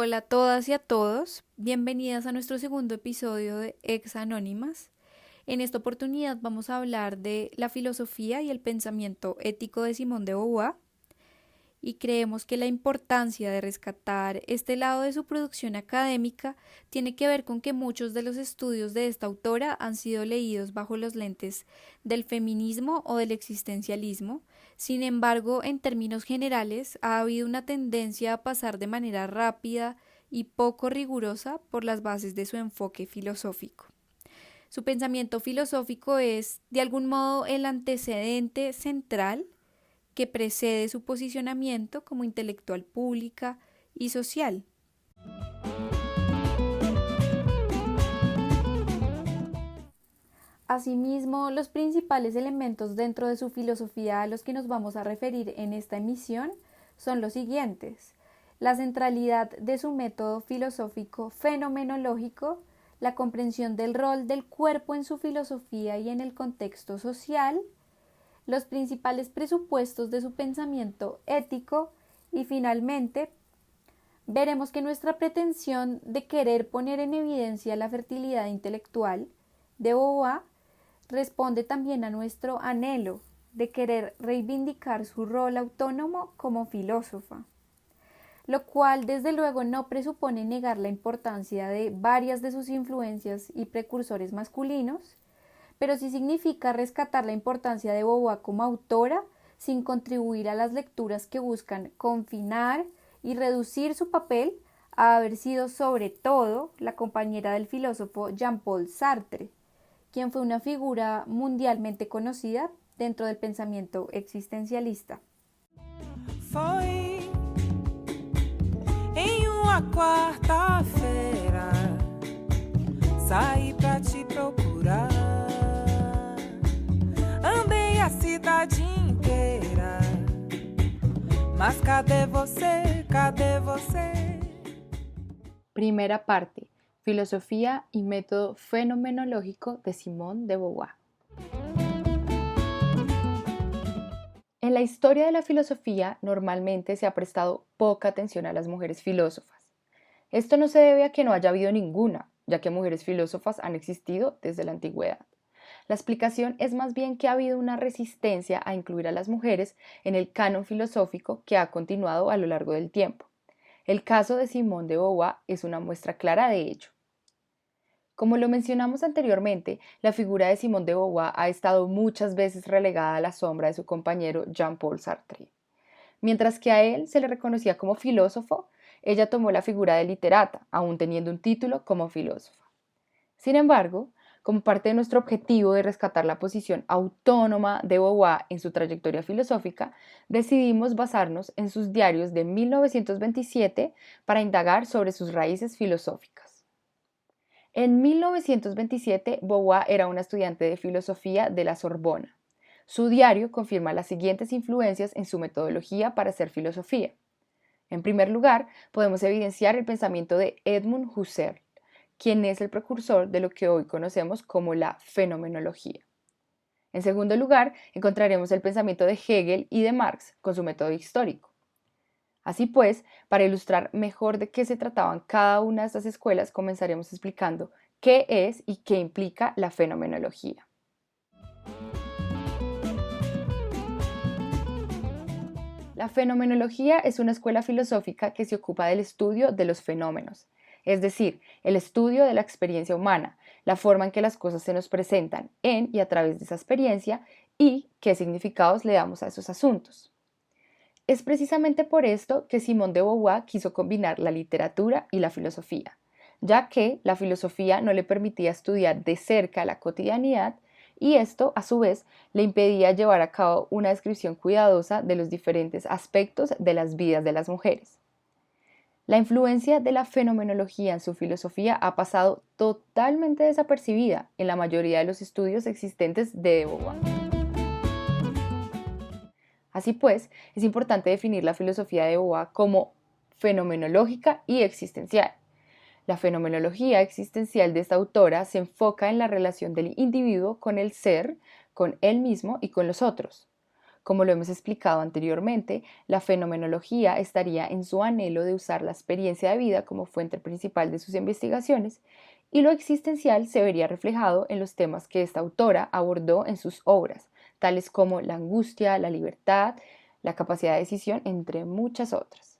Hola a todas y a todos, bienvenidas a nuestro segundo episodio de Ex Anónimas. En esta oportunidad vamos a hablar de la filosofía y el pensamiento ético de Simone de Beauvoir y creemos que la importancia de rescatar este lado de su producción académica tiene que ver con que muchos de los estudios de esta autora han sido leídos bajo los lentes del feminismo o del existencialismo. Sin embargo, en términos generales, ha habido una tendencia a pasar de manera rápida y poco rigurosa por las bases de su enfoque filosófico. Su pensamiento filosófico es, de algún modo, el antecedente central que precede su posicionamiento como intelectual pública y social. Asimismo, los principales elementos dentro de su filosofía a los que nos vamos a referir en esta emisión son los siguientes: la centralidad de su método filosófico fenomenológico, la comprensión del rol del cuerpo en su filosofía y en el contexto social, los principales presupuestos de su pensamiento ético y finalmente veremos que nuestra pretensión de querer poner en evidencia la fertilidad intelectual de Beauvoir responde también a nuestro anhelo de querer reivindicar su rol autónomo como filósofa, lo cual desde luego no presupone negar la importancia de varias de sus influencias y precursores masculinos, pero sí significa rescatar la importancia de Beauvoir como autora sin contribuir a las lecturas que buscan confinar y reducir su papel a haber sido sobre todo la compañera del filósofo Jean-Paul Sartre, quien fue una figura mundialmente conocida dentro del pensamiento existencialista. Foi em uma quarta-feira, saí pra te procurar. Andei a cidade inteira, mas cadê você? Cadê você? Primera parte: Filosofía y método fenomenológico de Simone de Beauvoir. En la historia de la filosofía normalmente se ha prestado poca atención a las mujeres filósofas. Esto no se debe a que no haya habido ninguna, ya que mujeres filósofas han existido desde la antigüedad. La explicación es más bien que ha habido una resistencia a incluir a las mujeres en el canon filosófico que ha continuado a lo largo del tiempo. El caso de Simone de Beauvoir es una muestra clara de ello. Como lo mencionamos anteriormente, la figura de Simone de Beauvoir ha estado muchas veces relegada a la sombra de su compañero Jean-Paul Sartre. Mientras que a él se le reconocía como filósofo, ella tomó la figura de literata, aún teniendo un título como filósofa. Sin embargo, como parte de nuestro objetivo de rescatar la posición autónoma de Beauvoir en su trayectoria filosófica, decidimos basarnos en sus diarios de 1927 para indagar sobre sus raíces filosóficas. En 1927, Beauvoir era una estudiante de filosofía de la Sorbona. Su diario confirma las siguientes influencias en su metodología para hacer filosofía. En primer lugar, podemos evidenciar el pensamiento de Edmund Husserl, quien es el precursor de lo que hoy conocemos como la fenomenología. En segundo lugar, encontraremos el pensamiento de Hegel y de Marx con su método histórico. Así pues, para ilustrar mejor de qué se trataban cada una de estas escuelas, comenzaremos explicando qué es y qué implica la fenomenología. La fenomenología es una escuela filosófica que se ocupa del estudio de los fenómenos, es decir, el estudio de la experiencia humana, la forma en que las cosas se nos presentan en y a través de esa experiencia y qué significados le damos a esos asuntos. Es precisamente por esto que Simone de Beauvoir quiso combinar la literatura y la filosofía, ya que la filosofía no le permitía estudiar de cerca la cotidianidad y esto, a su vez, le impedía llevar a cabo una descripción cuidadosa de los diferentes aspectos de las vidas de las mujeres. La influencia de la fenomenología en su filosofía ha pasado totalmente desapercibida en la mayoría de los estudios existentes de Beauvoir. Así pues, es importante definir la filosofía de Beauvoir como fenomenológica y existencial. La fenomenología existencial de esta autora se enfoca en la relación del individuo con el ser, con él mismo y con los otros. Como lo hemos explicado anteriormente, la fenomenología estaría en su anhelo de usar la experiencia de vida como fuente principal de sus investigaciones, y lo existencial se vería reflejado en los temas que esta autora abordó en sus obras, tales como la angustia, la libertad, la capacidad de decisión, entre muchas otras.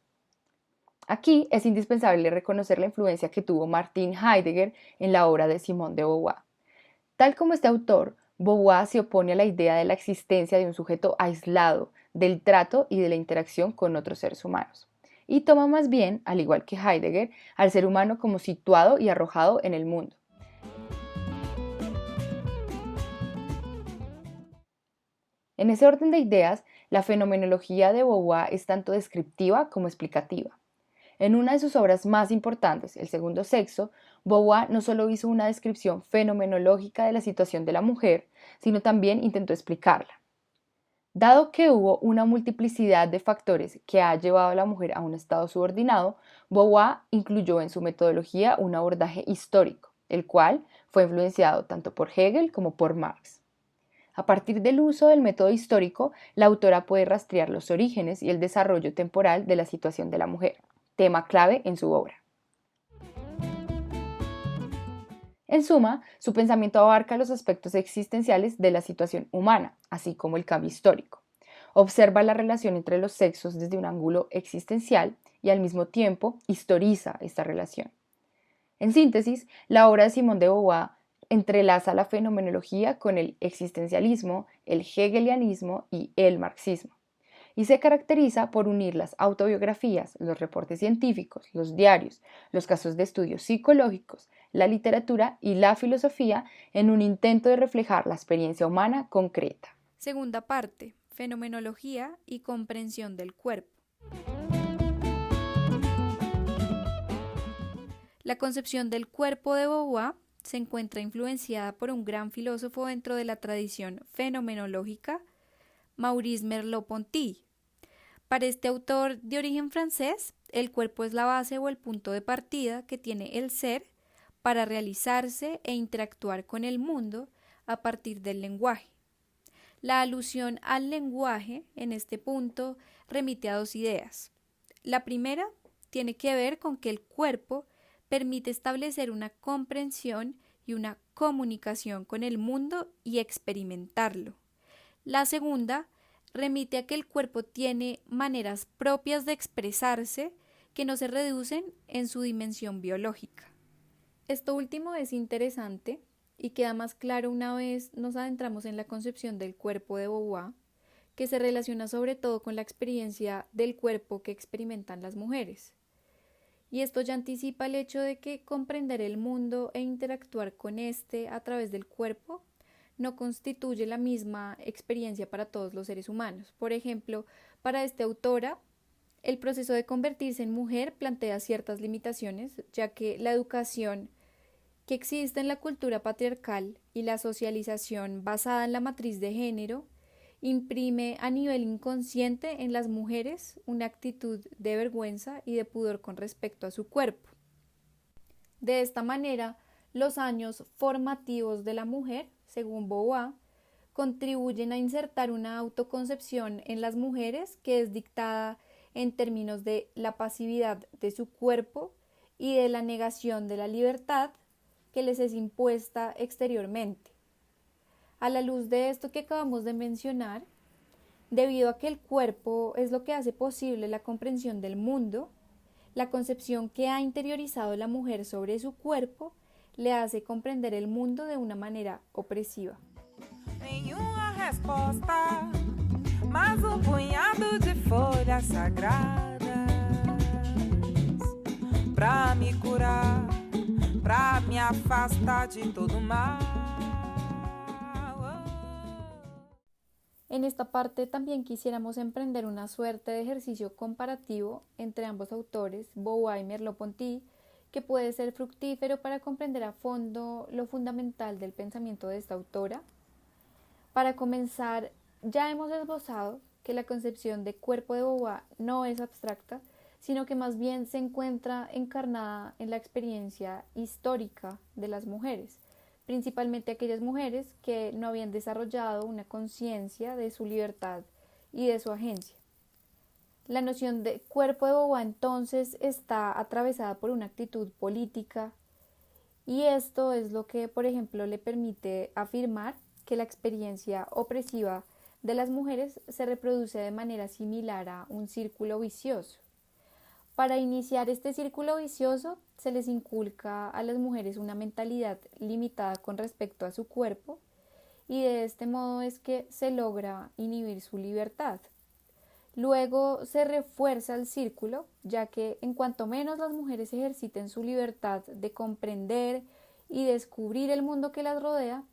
Aquí es indispensable reconocer la influencia que tuvo Martin Heidegger en la obra de Simone de Beauvoir. Tal como este autor, Beauvoir se opone a la idea de la existencia de un sujeto aislado del trato y de la interacción con otros seres humanos, y toma más bien, al igual que Heidegger, al ser humano como situado y arrojado en el mundo. En ese orden de ideas, la fenomenología de Beauvoir es tanto descriptiva como explicativa. En una de sus obras más importantes, El segundo sexo, Beauvoir no solo hizo una descripción fenomenológica de la situación de la mujer, sino también intentó explicarla. Dado que hubo una multiplicidad de factores que ha llevado a la mujer a un estado subordinado, Beauvoir incluyó en su metodología un abordaje histórico, el cual fue influenciado tanto por Hegel como por Marx. A partir del uso del método histórico, la autora puede rastrear los orígenes y el desarrollo temporal de la situación de la mujer, tema clave en su obra. En suma, su pensamiento abarca los aspectos existenciales de la situación humana, así como el cambio histórico. Observa la relación entre los sexos desde un ángulo existencial y al mismo tiempo historiza esta relación. En síntesis, la obra de Simone de Beauvoir entrelaza la fenomenología con el existencialismo, el hegelianismo y el marxismo, y se caracteriza por unir las autobiografías, los reportes científicos, los diarios, los casos de estudios psicológicos, la literatura y la filosofía en un intento de reflejar la experiencia humana concreta. Segunda parte, fenomenología y comprensión del cuerpo. La concepción del cuerpo de Beauvoir se encuentra influenciada por un gran filósofo dentro de la tradición fenomenológica, Maurice Merleau-Ponty. Para este autor de origen francés, el cuerpo es la base o el punto de partida que tiene el ser para realizarse e interactuar con el mundo a partir del lenguaje. La alusión al lenguaje en este punto remite a dos ideas. La primera tiene que ver con que el cuerpo permite establecer una comprensión y una comunicación con el mundo y experimentarlo. La segunda remite a que el cuerpo tiene maneras propias de expresarse que no se reducen en su dimensión biológica. Esto último es interesante y queda más claro una vez nos adentramos en la concepción del cuerpo de Beauvoir, que se relaciona sobre todo con la experiencia del cuerpo que experimentan las mujeres. Y esto ya anticipa el hecho de que comprender el mundo e interactuar con éste a través del cuerpo no constituye la misma experiencia para todos los seres humanos. Por ejemplo, para esta autora, el proceso de convertirse en mujer plantea ciertas limitaciones, ya que la educación que existe en la cultura patriarcal y la socialización basada en la matriz de género imprime a nivel inconsciente en las mujeres una actitud de vergüenza y de pudor con respecto a su cuerpo. De esta manera, los años formativos de la mujer, según Beauvoir, contribuyen a insertar una autoconcepción en las mujeres que es dictada en términos de la pasividad de su cuerpo y de la negación de la libertad que les es impuesta exteriormente. A la luz de esto que acabamos de mencionar, debido a que el cuerpo es lo que hace posible la comprensión del mundo, la concepción que ha interiorizado la mujer sobre su cuerpo le hace comprender el mundo de una manera opresiva. Nenhuma resposta, mas punhado de folhas sagradas pra me curar, pra me afastar de todo mal. En esta parte también quisiéramos emprender una suerte de ejercicio comparativo entre ambos autores, Beauvoir y Merleau-Ponty, que puede ser fructífero para comprender a fondo lo fundamental del pensamiento de esta autora. Para comenzar, ya hemos esbozado que la concepción de cuerpo de Beauvoir no es abstracta, sino que más bien se encuentra encarnada en la experiencia histórica de las mujeres, principalmente aquellas mujeres que no habían desarrollado una conciencia de su libertad y de su agencia. La noción de cuerpo de Beauvoir entonces está atravesada por una actitud política y esto es lo que, por ejemplo, le permite afirmar que la experiencia opresiva de las mujeres se reproduce de manera similar a un círculo vicioso. Para iniciar este círculo vicioso se les inculca a las mujeres una mentalidad limitada con respecto a su cuerpo y de este modo es que se logra inhibir su libertad. Luego se refuerza el círculo, ya que en cuanto menos las mujeres ejerciten su libertad de comprender y descubrir el mundo que las rodea,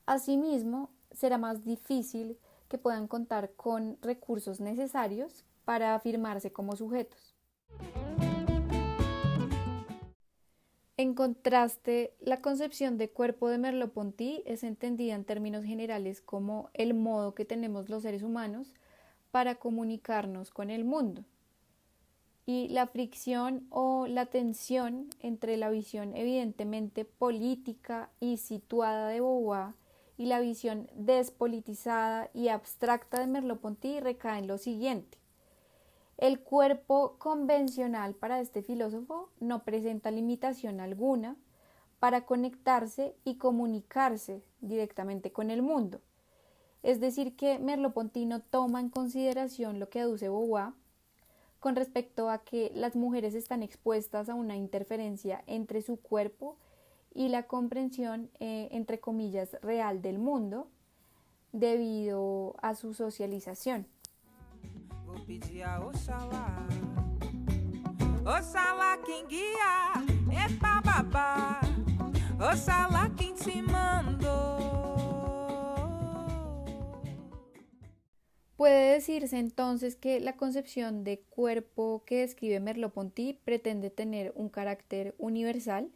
asimismo será más difícil que puedan contar con recursos necesarios para afirmarse como sujetos. En contraste, la concepción de cuerpo de Merleau-Ponty es entendida en términos generales como el modo que tenemos los seres humanos para comunicarnos con el mundo. Y la fricción o la tensión entre la visión evidentemente política y situada de Beauvoir y la visión despolitizada y abstracta de Merleau-Ponty recae en lo siguiente. El cuerpo convencional para este filósofo no presenta limitación alguna para conectarse y comunicarse directamente con el mundo. Es decir, que Merleau-Ponty no toma en consideración lo que aduce Beauvoir con respecto a que las mujeres están expuestas a una interferencia entre su cuerpo y la comprensión, entre comillas, real del mundo debido a su socialización. Vou pedir a Oxalá, Oxalá quem guia, epa babá, Oxalá quem te mandou. Puede decirse entonces que la concepción de cuerpo que describe Merleau-Ponty pretende tener un carácter universal.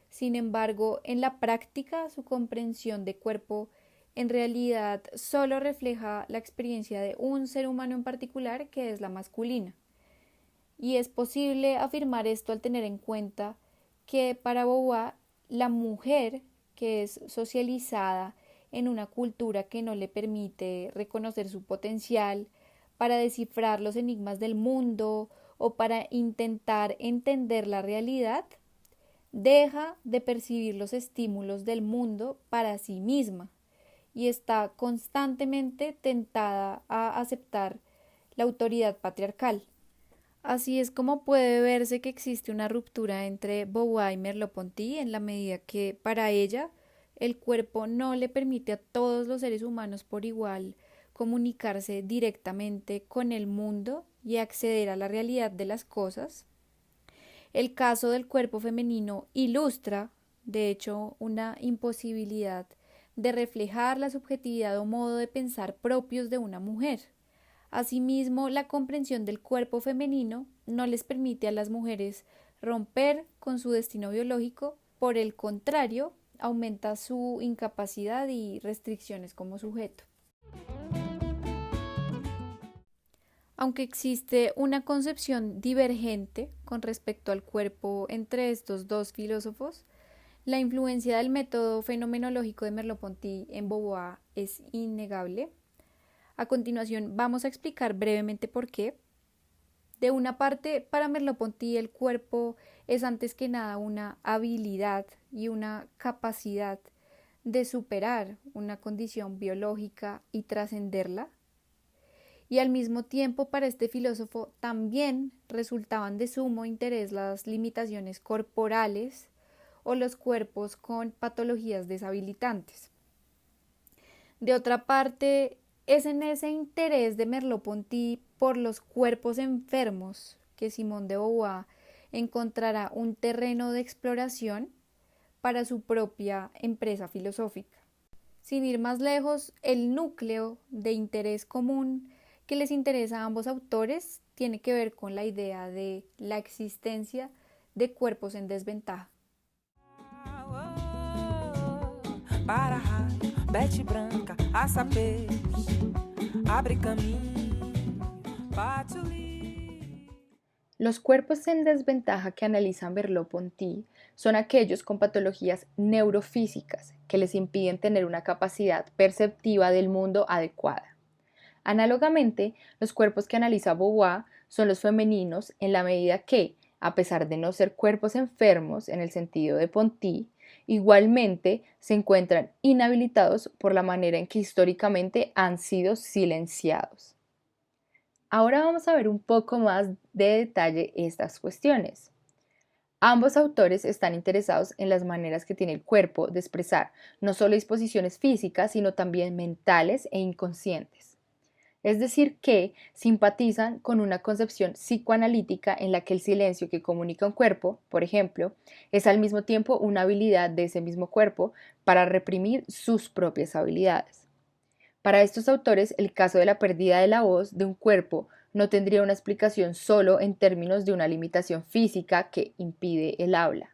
Sin embargo, en la práctica su comprensión de cuerpo en realidad solo refleja la experiencia de un ser humano en particular, que es la masculina. Y es posible afirmar esto al tener en cuenta que para Beauvoir la mujer, que es socializada en una cultura que no le permite reconocer su potencial para descifrar los enigmas del mundo o para intentar entender la realidad, deja de percibir los estímulos del mundo para sí misma y está constantemente tentada a aceptar la autoridad patriarcal. Así es como puede verse que existe una ruptura entre Beauvoir y Merleau-Ponty en la medida que para ella el cuerpo no le permite a todos los seres humanos por igual comunicarse directamente con el mundo y acceder a la realidad de las cosas. El caso del cuerpo femenino ilustra, de hecho, una imposibilidad de reflejar la subjetividad o modo de pensar propios de una mujer. Asimismo, la comprensión del cuerpo femenino no les permite a las mujeres romper con su destino biológico, por el contrario, aumenta su incapacidad y restricciones como sujeto. Aunque existe una concepción divergente con respecto al cuerpo entre estos dos filósofos, la influencia del método fenomenológico de Merleau-Ponty en Beauvoir es innegable. A continuación vamos a explicar brevemente por qué. De una parte, para Merleau-Ponty el cuerpo es antes que nada una habilidad y una capacidad de superar una condición biológica y trascenderla. Y al mismo tiempo para este filósofo también resultaban de sumo interés las limitaciones corporales o los cuerpos con patologías deshabilitantes. De otra parte, es en ese interés de Merleau-Ponty por los cuerpos enfermos que Simone de Beauvoir encontrará un terreno de exploración para su propia empresa filosófica. Sin ir más lejos, el núcleo de interés común que les interesa a ambos autores tiene que ver con la idea de la existencia de cuerpos en desventaja. Para raio, bete branca, aça peixe, abre caminho, bate o lírio. Los cuerpos en desventaja que analiza Merleau-Ponty son aquellos con patologías neurofísicas que les impiden tener una capacidad perceptiva del mundo adecuada. Análogamente, los cuerpos que analiza Beauvoir son los femeninos en la medida que, a pesar de no ser cuerpos enfermos en el sentido de Ponty, igualmente se encuentran inhabilitados por la manera en que históricamente han sido silenciados. Ahora vamos a ver un poco más de detalle estas cuestiones. Ambos autores están interesados en las maneras que tiene el cuerpo de expresar no solo disposiciones físicas, sino también mentales e inconscientes. Es decir, que simpatizan con una concepción psicoanalítica en la que el silencio que comunica un cuerpo, por ejemplo, es al mismo tiempo una habilidad de ese mismo cuerpo para reprimir sus propias habilidades. Para estos autores, el caso de la pérdida de la voz de un cuerpo no tendría una explicación solo en términos de una limitación física que impide el habla.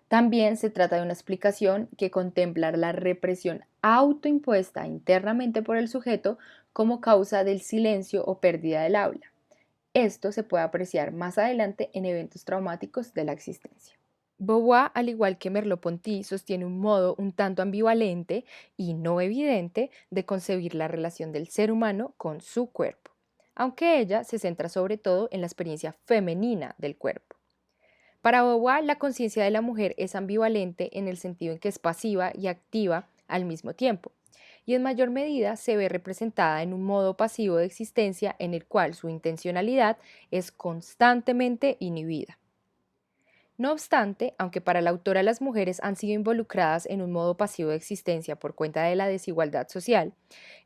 También se trata de una explicación que contempla la represión autoimpuesta internamente por el sujeto como causa del silencio o pérdida del habla. Esto se puede apreciar más adelante en eventos traumáticos de la existencia. Beauvoir, al igual que Merleau-Ponty, sostiene un modo un tanto ambivalente y no evidente de concebir la relación del ser humano con su cuerpo, aunque ella se centra sobre todo en la experiencia femenina del cuerpo. Para Beauvoir, la conciencia de la mujer es ambivalente en el sentido en que es pasiva y activa al mismo tiempo, y en mayor medida se ve representada en un modo pasivo de existencia en el cual su intencionalidad es constantemente inhibida. No obstante, aunque para la autora las mujeres han sido involucradas en un modo pasivo de existencia por cuenta de la desigualdad social,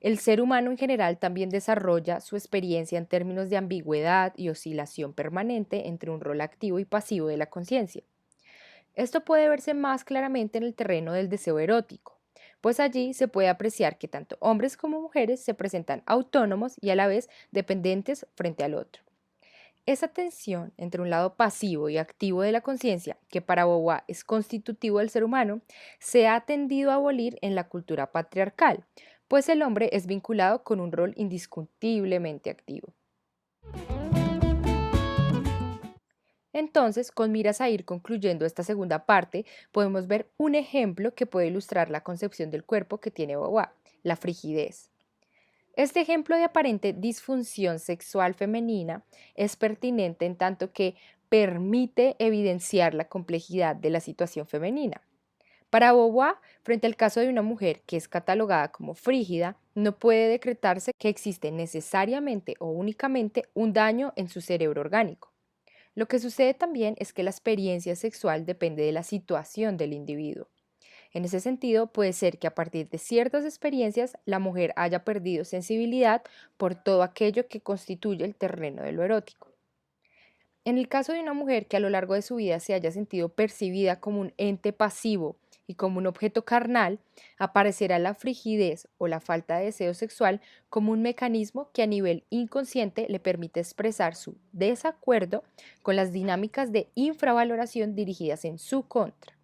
el ser humano en general también desarrolla su experiencia en términos de ambigüedad y oscilación permanente entre un rol activo y pasivo de la conciencia. Esto puede verse más claramente en el terreno del deseo erótico, pues allí se puede apreciar que tanto hombres como mujeres se presentan autónomos y a la vez dependientes frente al otro. Esa tensión entre un lado pasivo y activo de la conciencia, que para Beauvoir es constitutivo del ser humano, se ha tendido a abolir en la cultura patriarcal, pues el hombre es vinculado con un rol indiscutiblemente activo. Entonces, con miras a ir concluyendo esta segunda parte, podemos ver un ejemplo que puede ilustrar la concepción del cuerpo que tiene Beauvoir, la frigidez. Este ejemplo de aparente disfunción sexual femenina es pertinente en tanto que permite evidenciar la complejidad de la situación femenina. Para Beauvoir, frente al caso de una mujer que es catalogada como frígida, no puede decretarse que existe necesariamente o únicamente un daño en su cerebro orgánico. Lo que sucede también es que la experiencia sexual depende de la situación del individuo. En ese sentido, puede ser que a partir de ciertas experiencias la mujer haya perdido sensibilidad por todo aquello que constituye el terreno de lo erótico. En el caso de una mujer que a lo largo de su vida se haya sentido percibida como un ente pasivo y como un objeto carnal, aparecerá la frigidez o la falta de deseo sexual como un mecanismo que a nivel inconsciente le permite expresar su desacuerdo con las dinámicas de infravaloración dirigidas en su contra.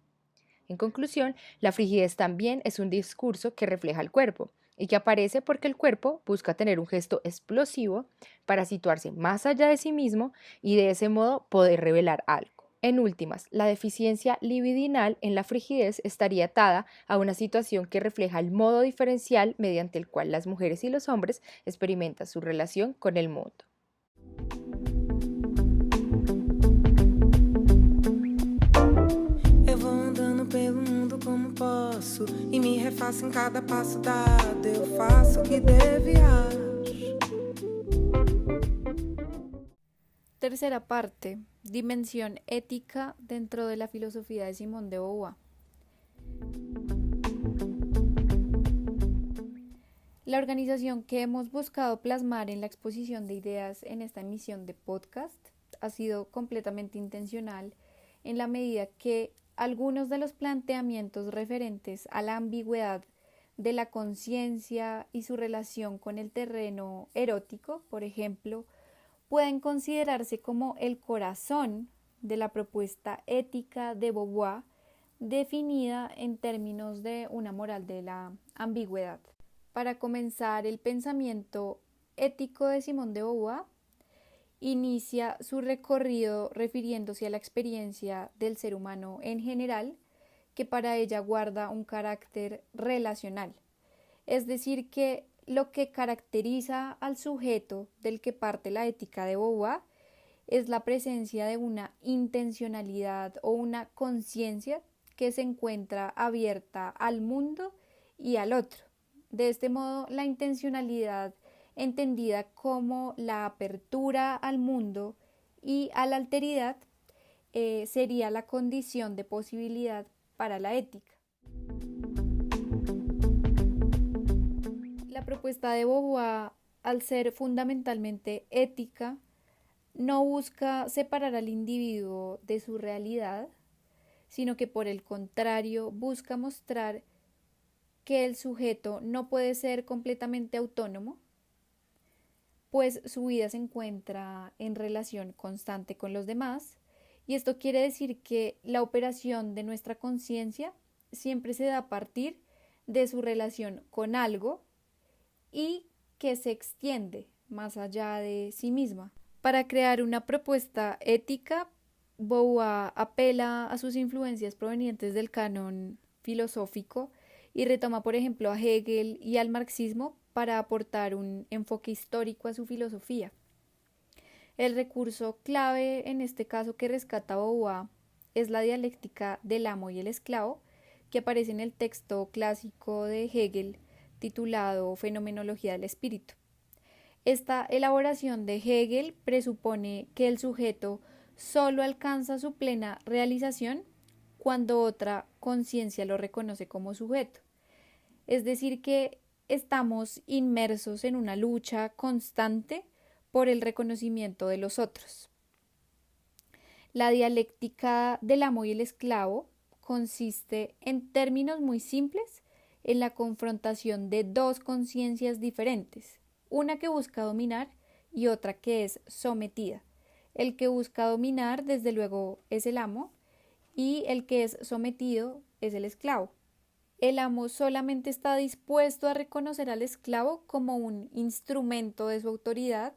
En conclusión, la frigidez también es un discurso que refleja el cuerpo y que aparece porque el cuerpo busca tener un gesto explosivo para situarse más allá de sí mismo y de ese modo poder revelar algo. En últimas, la deficiencia libidinal en la frigidez estaría atada a una situación que refleja el modo diferencial mediante el cual las mujeres y los hombres experimentan su relación con el mundo. Pelo mundo como posso e me refaço em cada passo dado. Eu faço o que deve acho. Tercera parte, dimensión ética dentro de la filosofía de Simone de Beauvoir. La organización que hemos buscado plasmar en la exposición de ideas en esta emisión de podcast ha sido completamente intencional en la medida que algunos de los planteamientos referentes a la ambigüedad de la conciencia y su relación con el terreno erótico, por ejemplo, pueden considerarse como el corazón de la propuesta ética de Beauvoir, definida en términos de una moral de la ambigüedad. Para comenzar, el pensamiento ético de Simone de Beauvoir inicia su recorrido refiriéndose a la experiencia del ser humano en general, que para ella guarda un carácter relacional. Es decir, que lo que caracteriza al sujeto del que parte la ética de Beauvoir es la presencia de una intencionalidad o una conciencia que se encuentra abierta al mundo y al otro. De este modo, la intencionalidad, entendida como la apertura al mundo y a la alteridad, sería la condición de posibilidad para la ética. La propuesta de Beauvoir, al ser fundamentalmente ética, no busca separar al individuo de su realidad, sino que por el contrario busca mostrar que el sujeto no puede ser completamente autónomo, pues su vida se encuentra en relación constante con los demás, y esto quiere decir que la operación de nuestra conciencia siempre se da a partir de su relación con algo y que se extiende más allá de sí misma. Para crear una propuesta ética, Beauvoir apela a sus influencias provenientes del canon filosófico y retoma, por ejemplo, a Hegel y al marxismo para aportar un enfoque histórico a su filosofía. El recurso clave en este caso que rescata Beauvoir es la dialéctica del amo y el esclavo, que aparece en el texto clásico de Hegel titulado Fenomenología del Espíritu. Esta elaboración de Hegel presupone que el sujeto solo alcanza su plena realización cuando otra conciencia lo reconoce como sujeto. Es decir, que estamos inmersos en una lucha constante por el reconocimiento de los otros. La dialéctica del amo y el esclavo consiste, en términos muy simples, en la confrontación de dos conciencias diferentes, una que busca dominar y otra que es sometida. El que busca dominar, desde luego, es el amo, y el que es sometido es el esclavo. El amo solamente está dispuesto a reconocer al esclavo como un instrumento de su autoridad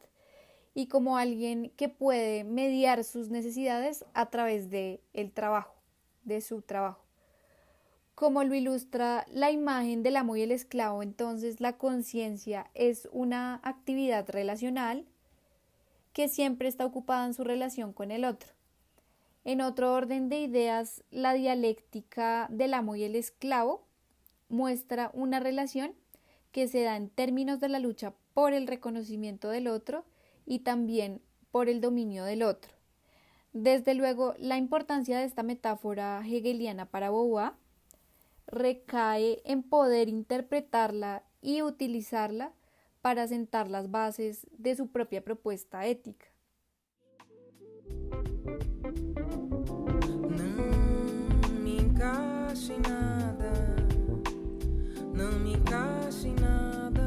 y como alguien que puede mediar sus necesidades a través de el trabajo, de su trabajo. Como lo ilustra la imagen del amo y el esclavo, entonces la conciencia es una actividad relacional que siempre está ocupada en su relación con el otro. En otro orden de ideas, la dialéctica del amo y el esclavo muestra una relación que se da en términos de la lucha por el reconocimiento del otro y también por el dominio del otro. Desde luego, la importancia de esta metáfora hegeliana para Beauvoir recae en poder interpretarla y utilizarla para sentar las bases de su propia propuesta ética. Não me encaixa em nada, não me encaixa em nada.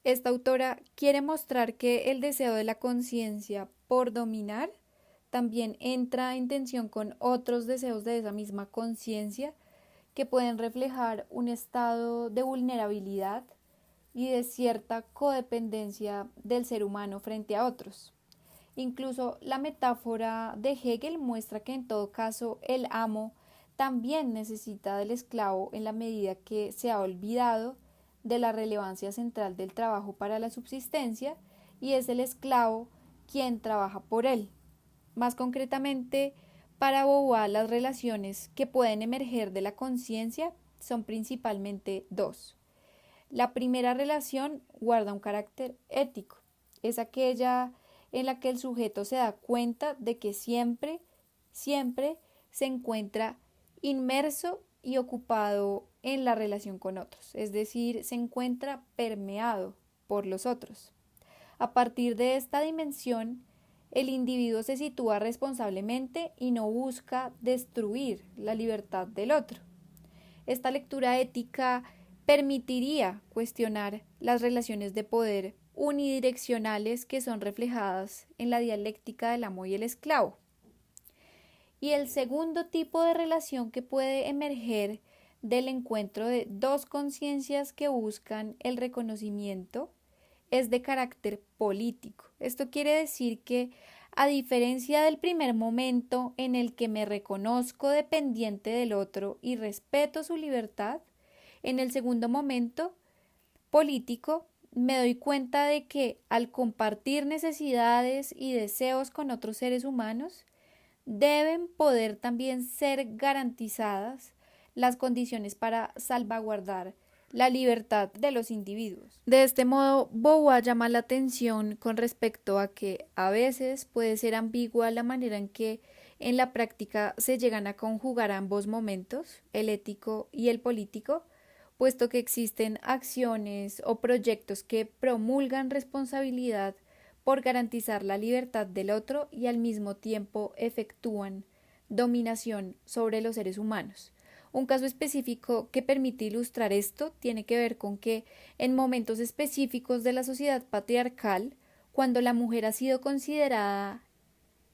Esta autora quiere mostrar que el deseo de la conciencia por dominar también entra en tensión con otros deseos de esa misma conciencia que pueden reflejar un estado de vulnerabilidad y de cierta codependencia del ser humano frente a otros. Incluso la metáfora de Hegel muestra que en todo caso el amo también necesita del esclavo en la medida que se ha olvidado de la relevancia central del trabajo para la subsistencia y es el esclavo quien trabaja por él. Más concretamente, para Beauvoir las relaciones que pueden emerger de la conciencia son principalmente dos. La primera relación guarda un carácter ético, es aquella en la que el sujeto se da cuenta de que siempre se encuentra inmerso y ocupado en la relación con otros, es decir, se encuentra permeado por los otros. A partir de esta dimensión, el individuo se sitúa responsablemente y no busca destruir la libertad del otro. Esta lectura ética permitiría cuestionar las relaciones de poder unidireccionales que son reflejadas en la dialéctica del amo y el esclavo. Y el segundo tipo de relación que puede emerger del encuentro de dos conciencias que buscan el reconocimiento es de carácter político. Esto quiere decir que A diferencia del primer momento en el que me reconozco dependiente del otro y respeto su libertad, en el segundo momento político me doy cuenta de que al compartir necesidades y deseos con otros seres humanos, deben poder también ser garantizadas las condiciones para salvaguardar la libertad de los individuos. De este modo, Beauvoir llama la atención con respecto a que a veces puede ser ambigua la manera en que en la práctica se llegan a conjugar ambos momentos, el ético y el político, puesto que existen acciones o proyectos que promulgan responsabilidad por garantizar la libertad del otro y al mismo tiempo efectúan dominación sobre los seres humanos. Un caso específico que permite ilustrar esto tiene que ver con que en momentos específicos de la sociedad patriarcal, cuando la mujer ha sido considerada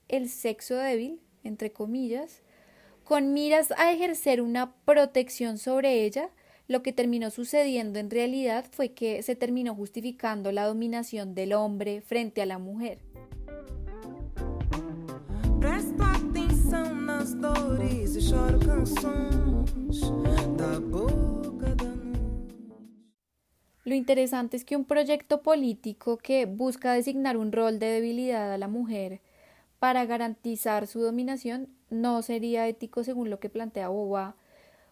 el sexo débil, entre comillas, con miras a ejercer una protección sobre ella, lo que terminó sucediendo en realidad fue que se terminó justificando la dominación del hombre frente a la mujer. Presto atenção nas dores e choro canções da boca da noite. Lo interesante es que un proyecto político que busca designar un rol de debilidad a la mujer para garantizar su dominación no sería ético según lo que plantea Beauvoir.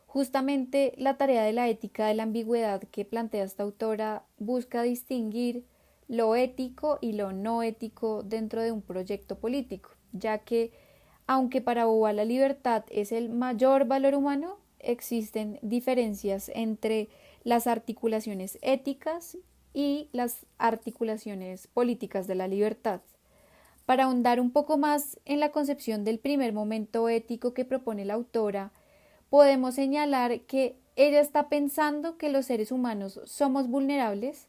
Justamente la tarea de la ética de la ambigüedad que plantea esta autora busca distinguir lo ético y lo no ético dentro de un proyecto político, ya que, aunque para Beauvoir la libertad es el mayor valor humano, existen diferencias entre las articulaciones éticas y las articulaciones políticas de la libertad. Para ahondar un poco más en la concepción del primer momento ético que propone la autora, podemos señalar que ella está pensando que los seres humanos somos vulnerables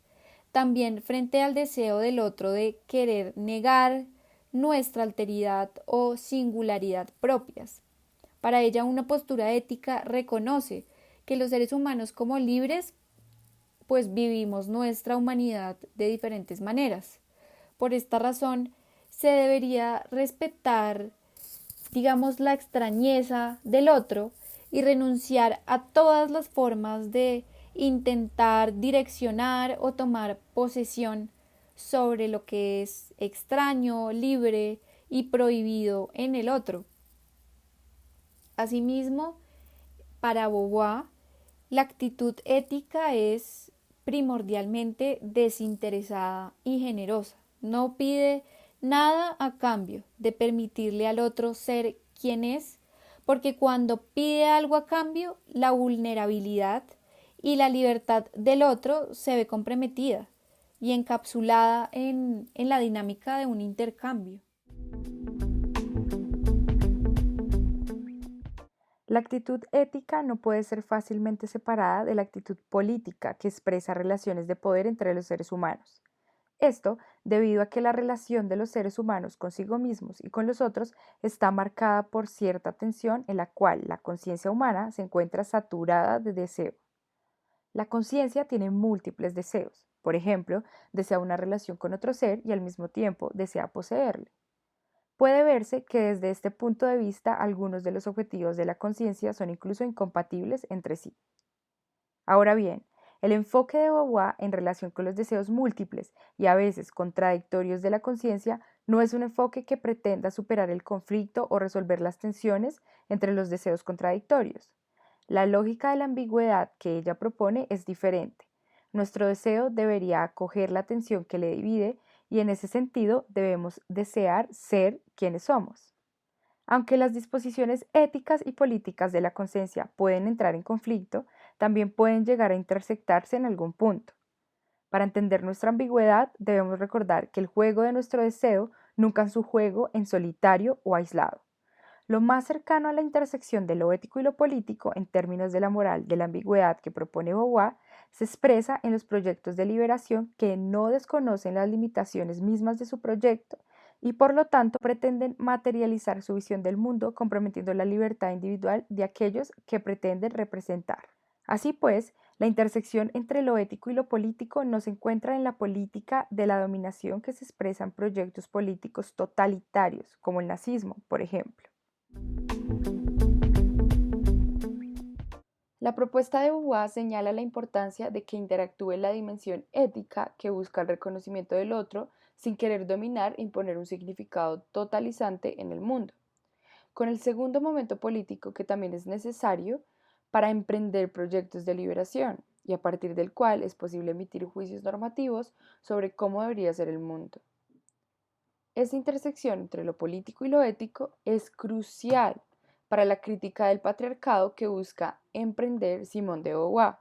también frente al deseo del otro de querer negar nuestra alteridad o singularidad propias. Para ella, una postura ética reconoce que los seres humanos como libres, pues vivimos nuestra humanidad de diferentes maneras. Por esta razón, se debería respetar, digamos, la extrañeza del otro y renunciar a todas las formas de intentar direccionar o tomar posesión sobre lo que es extraño, libre y prohibido en el otro. Asimismo, para Beauvoir, la actitud ética es primordialmente desinteresada y generosa. No pide nada a cambio de permitirle al otro ser quien es, porque cuando pide algo a cambio, la vulnerabilidad y la libertad del otro se ve comprometida y encapsulada en la dinámica de un intercambio. La actitud ética no puede ser fácilmente separada de la actitud política que expresa relaciones de poder entre los seres humanos. Esto debido a que la relación de los seres humanos consigo mismos y con los otros está marcada por cierta tensión en la cual la conciencia humana se encuentra saturada de deseo. La conciencia tiene múltiples deseos. Por ejemplo, desea una relación con otro ser y al mismo tiempo desea poseerle. Puede verse que desde este punto de vista algunos de los objetivos de la conciencia son incluso incompatibles entre sí. Ahora bien, el enfoque de Beauvoir en relación con los deseos múltiples y a veces contradictorios de la conciencia no es un enfoque que pretenda superar el conflicto o resolver las tensiones entre los deseos contradictorios. La lógica de la ambigüedad que ella propone es diferente. Nuestro deseo debería acoger la tensión que le divide y en ese sentido debemos desear ser quienes somos. Aunque las disposiciones éticas y políticas de la conciencia pueden entrar en conflicto, también pueden llegar a intersectarse en algún punto. Para entender nuestra ambigüedad, debemos recordar que el juego de nuestro deseo nunca es un juego en solitario o aislado. Lo más cercano a la intersección de lo ético y lo político en términos de la moral de la ambigüedad que propone Beauvoir se expresa en los proyectos de liberación que no desconocen las limitaciones mismas de su proyecto y por lo tanto pretenden materializar su visión del mundo comprometiendo la libertad individual de aquellos que pretenden representar. Así pues, la intersección entre lo ético y lo político no se encuentra en la política de la dominación que se expresa en proyectos políticos totalitarios, como el nazismo, por ejemplo. La propuesta de Beauvoir señala la importancia de que interactúe la dimensión ética que busca el reconocimiento del otro sin querer dominar e imponer un significado totalizante en el mundo. Con el segundo momento político que también es necesario para emprender proyectos de liberación y a partir del cual es posible emitir juicios normativos sobre cómo debería ser el mundo. Esta intersección entre lo político y lo ético es crucial para la crítica del patriarcado que busca emprender Simone de Beauvoir.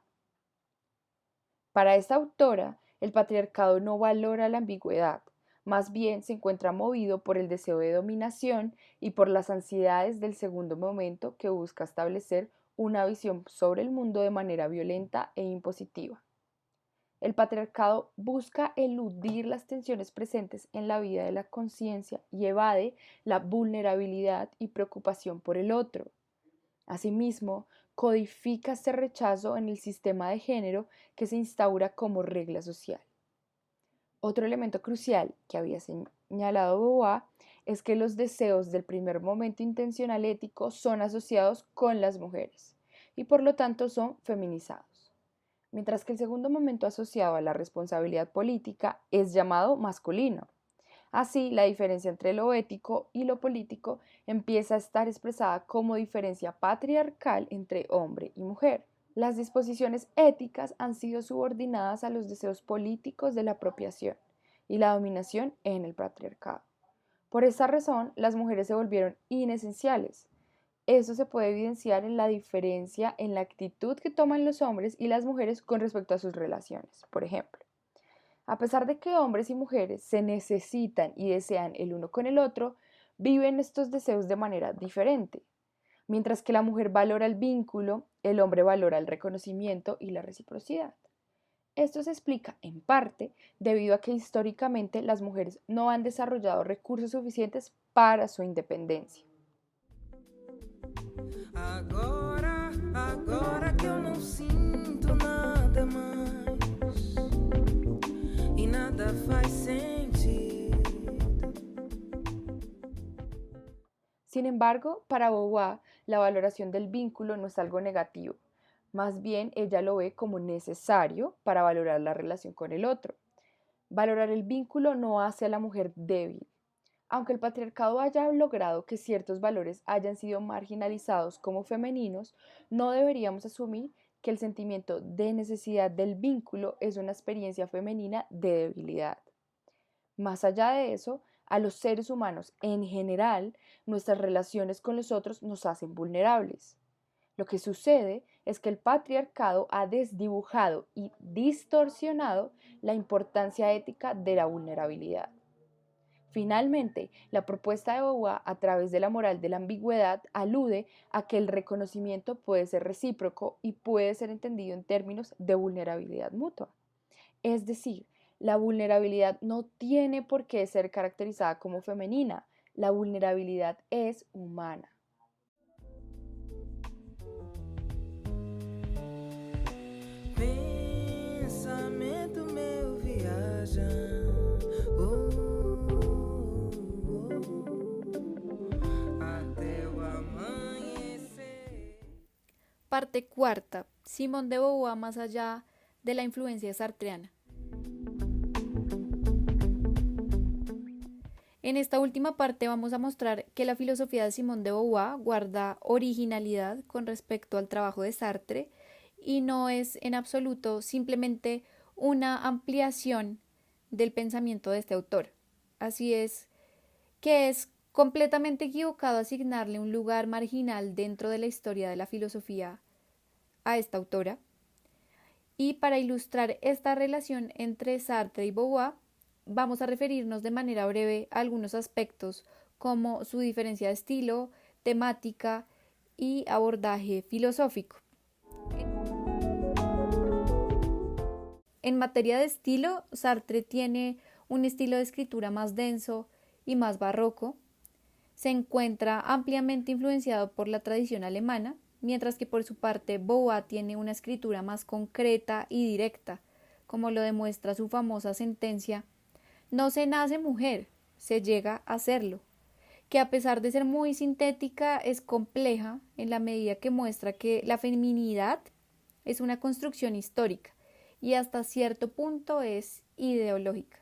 Para esta autora, el patriarcado no valora la ambigüedad, más bien se encuentra movido por el deseo de dominación y por las ansiedades del segundo momento que busca establecer una visión sobre el mundo de manera violenta e impositiva. El patriarcado busca eludir las tensiones presentes en la vida de la conciencia y evade la vulnerabilidad y preocupación por el otro. Asimismo, codifica este rechazo en el sistema de género que se instaura como regla social. Otro elemento crucial que había señalado Beauvoir es que los deseos del primer momento intencional ético son asociados con las mujeres y por lo tanto son feminizados, mientras que el segundo momento asociado a la responsabilidad política es llamado masculino. Así, la diferencia entre lo ético y lo político empieza a estar expresada como diferencia patriarcal entre hombre y mujer. Las disposiciones éticas han sido subordinadas a los deseos políticos de la apropiación y la dominación en el patriarcado. Por esa razón, las mujeres se volvieron inesenciales. Eso se puede evidenciar en la diferencia en la actitud que toman los hombres y las mujeres con respecto a sus relaciones. Por ejemplo, a pesar de que hombres y mujeres se necesitan y desean el uno con el otro, viven estos deseos de manera diferente. Mientras que la mujer valora el vínculo, el hombre valora el reconocimiento y la reciprocidad. Esto se explica, en parte, debido a que históricamente las mujeres no han desarrollado recursos suficientes para su independencia. Agora que eu não sinto nada mais e nada faz sentido. Sin embargo, para Beauvoir, la valoración del vínculo no es algo negativo. Más bien, ella lo ve como necesario para valorar la relación con el otro. Valorar el vínculo no hace a la mujer débil. Aunque el patriarcado haya logrado que ciertos valores hayan sido marginalizados como femeninos, no deberíamos asumir que el sentimiento de necesidad del vínculo es una experiencia femenina de debilidad. Más allá de eso, a los seres humanos en general, nuestras relaciones con los otros nos hacen vulnerables. Lo que sucede es que el patriarcado ha desdibujado y distorsionado la importancia ética de la vulnerabilidad. Finalmente, la propuesta de Beauvoir, a través de la moral de la ambigüedad, alude a que el reconocimiento puede ser recíproco y puede ser entendido en términos de vulnerabilidad mutua. Es decir, la vulnerabilidad no tiene por qué ser caracterizada como femenina, la vulnerabilidad es humana. Pensamento meu viaja, até o amanhecer. Parte cuarta. Simone de Beauvoir más allá de la influencia sartreana. En esta última parte vamos a mostrar que la filosofía de Simone de Beauvoir guarda originalidad con respecto al trabajo de Sartre y no es en absoluto simplemente una ampliación del pensamiento de este autor. Así es que es completamente equivocado asignarle un lugar marginal dentro de la historia de la filosofía a esta autora. Y para ilustrar esta relación entre Sartre y Beauvoir, vamos a referirnos de manera breve a algunos aspectos como su diferencia de estilo, temática y abordaje filosófico. En materia de estilo, Sartre tiene un estilo de escritura más denso y más barroco. Se encuentra ampliamente influenciado por la tradición alemana, mientras que por su parte Beauvoir tiene una escritura más concreta y directa, como lo demuestra su famosa sentencia: no se nace mujer, se llega a serlo, que a pesar de ser muy sintética es compleja en la medida que muestra que la feminidad es una construcción histórica y hasta cierto punto es ideológica.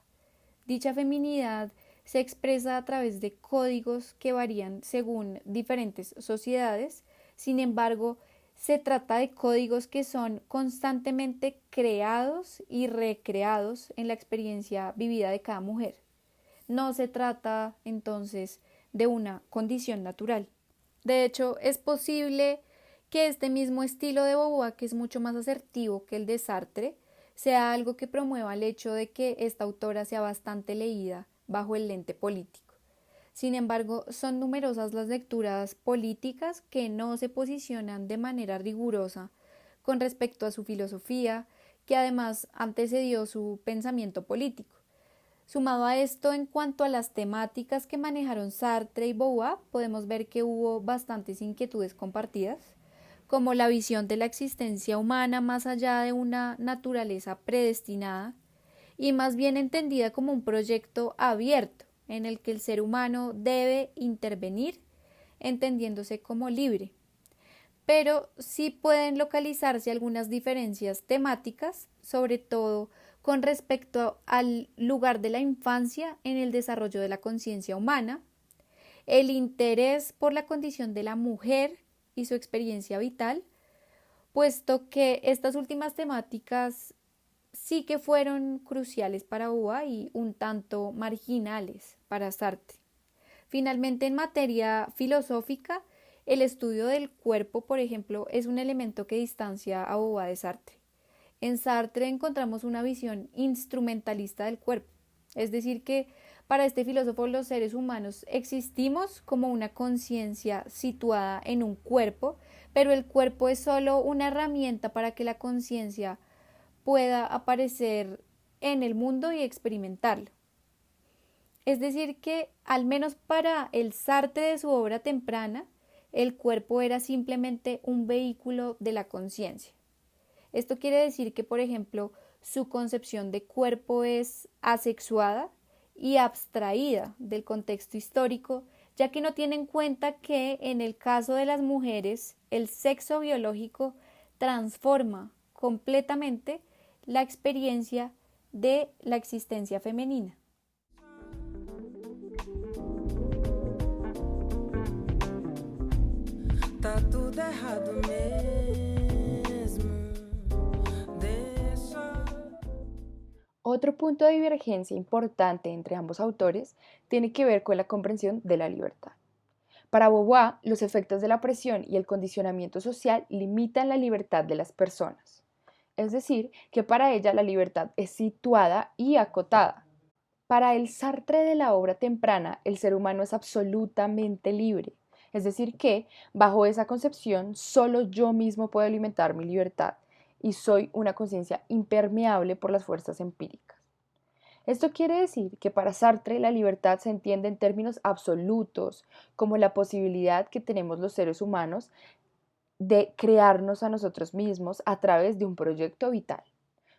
Dicha feminidad se expresa a través de códigos que varían según diferentes sociedades. Sin embargo, se trata de códigos que son constantemente creados y recreados en la experiencia vivida de cada mujer. No se trata, entonces, de una condición natural. De hecho, es posible que este mismo estilo de Beauvoir, que es mucho más asertivo que el de Sartre, sea algo que promueva el hecho de que esta autora sea bastante leída bajo el lente político. Sin embargo, son numerosas las lecturas políticas que no se posicionan de manera rigurosa con respecto a su filosofía, que además antecedió su pensamiento político. Sumado a esto, en cuanto a las temáticas que manejaron Sartre y Beauvoir, podemos ver que hubo bastantes inquietudes compartidas, como la visión de la existencia humana más allá de una naturaleza predestinada y más bien entendida como un proyecto abierto en el que el ser humano debe intervenir, entendiéndose como libre. Pero sí pueden localizarse algunas diferencias temáticas, sobre todo con respecto al lugar de la infancia en el desarrollo de la conciencia humana, el interés por la condición de la mujer y su experiencia vital, puesto que estas últimas temáticas sí que fueron cruciales para Beauvoir y un tanto marginales para Sartre. Finalmente, en materia filosófica, el estudio del cuerpo, por ejemplo, es un elemento que distancia a Beauvoir de Sartre. En Sartre encontramos una visión instrumentalista del cuerpo, es decir que para este filósofo los seres humanos existimos como una conciencia situada en un cuerpo, pero el cuerpo es solo una herramienta para que la conciencia pueda aparecer en el mundo y experimentarlo. Es decir que, al menos para el Sartre de su obra temprana, el cuerpo era simplemente un vehículo de la conciencia. Esto quiere decir que, por ejemplo, su concepción de cuerpo es asexuada y abstraída del contexto histórico, ya que no tiene en cuenta que, en el caso de las mujeres, el sexo biológico transforma completamente la experiencia de la existencia femenina. Tá tudo errado mesmo. Deixa. Otro punto de divergencia importante entre ambos autores tiene que ver con la comprensión de la libertad. Para Beauvoir, los efectos de la presión y el condicionamiento social limitan la libertad de las personas. Es decir, que para ella la libertad es situada y acotada. Para el Sartre de la obra temprana, el ser humano es absolutamente libre. Es decir que, bajo esa concepción, solo yo mismo puedo alimentar mi libertad y soy una conciencia impermeable por las fuerzas empíricas. Esto quiere decir que para Sartre la libertad se entiende en términos absolutos, como la posibilidad que tenemos los seres humanos de crearnos a nosotros mismos a través de un proyecto vital.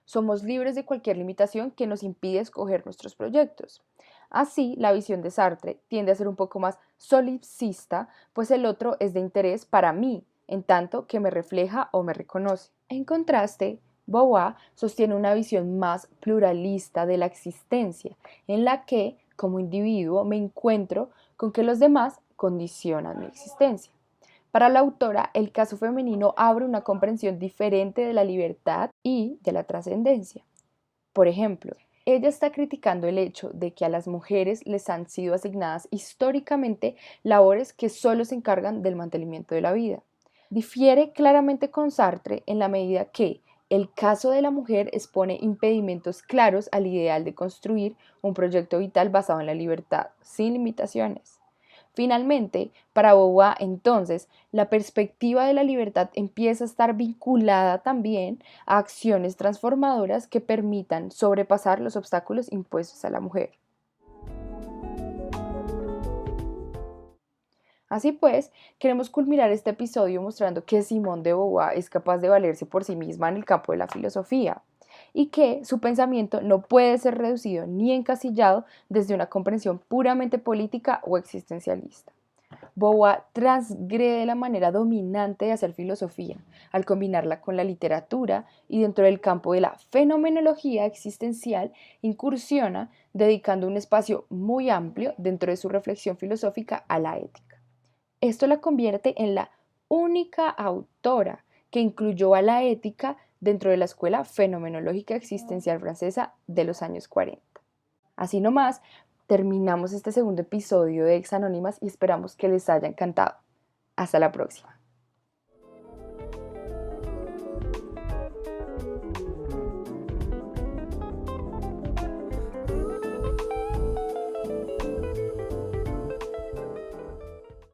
Somos libres de cualquier limitación que nos impide escoger nuestros proyectos. Así, la visión de Sartre tiende a ser un poco más solipsista, pues el otro es de interés para mí, en tanto que me refleja o me reconoce. En contraste, Beauvoir sostiene una visión más pluralista de la existencia, en la que, como individuo, me encuentro con que los demás condicionan mi existencia. Para la autora, el caso femenino abre una comprensión diferente de la libertad y de la trascendencia. Por ejemplo, ella está criticando el hecho de que a las mujeres les han sido asignadas históricamente labores que solo se encargan del mantenimiento de la vida. Difiere claramente con Sartre en la medida que el caso de la mujer expone impedimentos claros al ideal de construir un proyecto vital basado en la libertad, sin limitaciones. Finalmente, para Beauvoir, entonces, la perspectiva de la libertad empieza a estar vinculada también a acciones transformadoras que permitan sobrepasar los obstáculos impuestos a la mujer. Así pues, queremos culminar este episodio mostrando que Simone de Beauvoir es capaz de valerse por sí misma en el campo de la filosofía y que su pensamiento no puede ser reducido ni encasillado desde una comprensión puramente política o existencialista. Beauvoir transgrede la manera dominante de hacer filosofía al combinarla con la literatura y dentro del campo de la fenomenología existencial incursiona dedicando un espacio muy amplio dentro de su reflexión filosófica a la ética. Esto la convierte en la única autora que incluyó a la ética dentro de la escuela fenomenológica existencial francesa de los años 40. Así nomás, terminamos este segundo episodio de Ex Anónimas y esperamos que les haya encantado. Hasta la próxima.